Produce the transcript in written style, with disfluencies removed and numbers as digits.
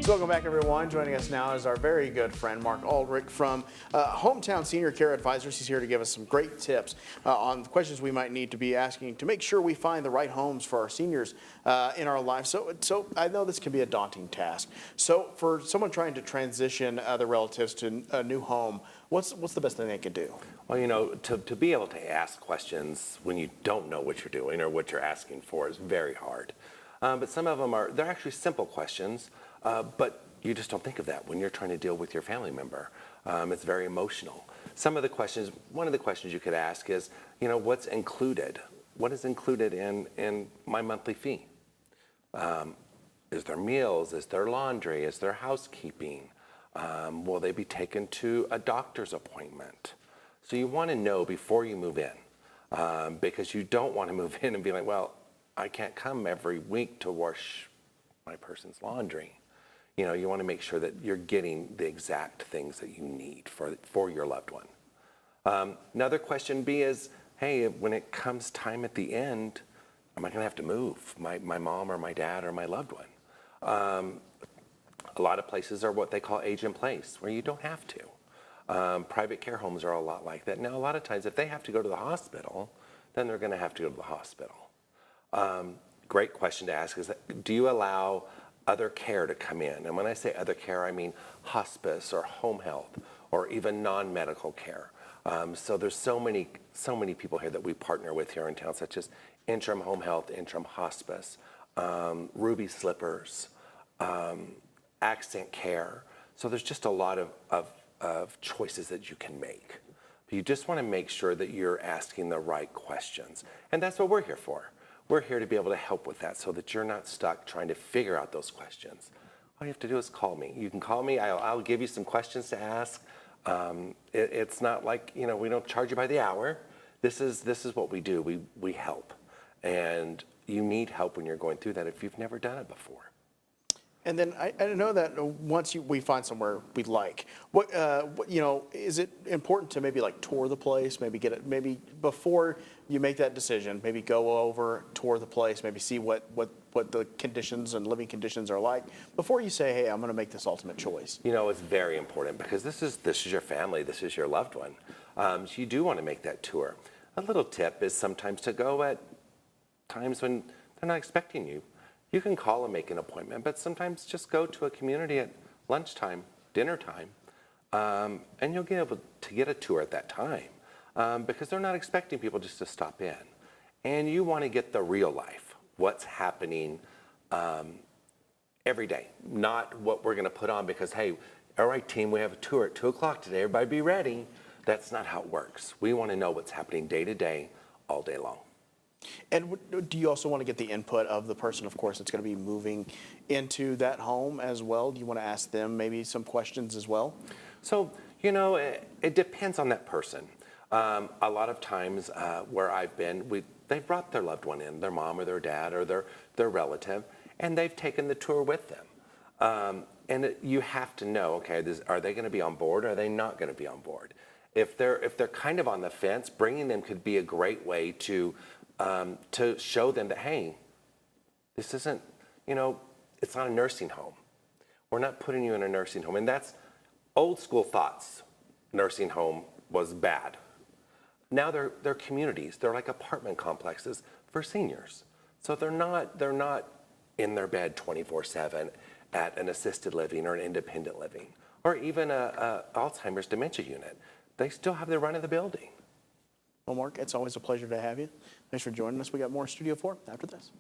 So welcome back, everyone. Joining us now is our very good friend, Mark Aldrich from Hometown Senior Care Advisors. He's here to give us some great tips on the questions we might need to be asking to make sure we find the right homes for our seniors in our lives. So I know this can be a daunting task. So for someone trying to transition their relatives to a new home, what's the best thing they could do? Well, you know, to be able to ask questions when you don't know what you're doing or what you're asking for is very hard. But some of them they're actually simple questions. But you just don't think of that when you're trying to deal with your family member. It's very emotional. One of the questions you could ask is, you know, what's included? What is included in my monthly fee? Is there meals? Is there laundry? Is there housekeeping? Will they be taken to a doctor's appointment? So you want to know before you move in, because you don't want to move in and be like, well, I can't come every week to wash my person's laundry. You know, you want to make sure that you're getting the exact things that you need for your loved one. Another question B is, hey, when it comes time at the end, am I going to have to move my mom or my dad or my loved one? A lot of places are what they call age in place, where you don't have to. Private care homes are a lot like that. Now, a lot of times, if they have to go to the hospital, then they're going to have to go to the hospital. Great question to ask is, do you allow other care to come in? And when I say other care, I mean hospice or home health or even non-medical care. So there's so many people here that we partner with here in town, such as Interim Home Health, Interim Hospice, Ruby Slippers, Accent Care. So there's just a lot of choices that you can make. But you just want to make sure that you're asking the right questions. And that's what we're here for. We're here to be able to help with that so that you're not stuck trying to figure out those questions. All you have to do is call me. You can call me. I'll give you some questions to ask. It's not like, you know, we don't charge you by the hour. This is what we do. We help. And you need help when you're going through that if you've never done it before. And then I know that once we find somewhere we like, what you know, is it important to maybe like tour the place, maybe maybe before you make that decision, maybe go over, tour the place, maybe see what the conditions and living conditions are like before you say, hey, I'm going to make this ultimate choice? You know, it's very important because this is your family, this is your loved one. So you do want to make that tour. A little tip is sometimes to go at times when they're not expecting you. You can call and make an appointment, but sometimes just go to a community at lunchtime, dinner time, and you'll be able to get a tour at that time because they're not expecting people just to stop in. And you want to get the real life, what's happening every day, not what we're going to put on because, hey, all right, team, we have a tour at 2 o'clock today. Everybody be ready. That's not how it works. We want to know what's happening day to day, all day long. And do you also want to get the input of the person, of course, that's going to be moving into that home as well? Do you want to ask them maybe some questions as well? So, you know, it depends on that person. A lot of times where I've been, they've brought their loved one in, their mom or their dad or their relative, and they've taken the tour with them. And you have to know, okay, are they going to be on board or are they not going to be on board? If they're kind of on the fence, bringing them could be a great way to show them that, hey, this isn't, you know, it's not a nursing home. We're not putting you in a nursing home. And that's old school thoughts. Nursing home was bad. Now they're communities. They're like apartment complexes for seniors. So they're not in their bed 24/7 at an assisted living or an independent living or even a Alzheimer's dementia unit. They still have the run of the building. Well, Mark, it's always a pleasure to have you. Thanks for joining us. We got more Studio 4 after this.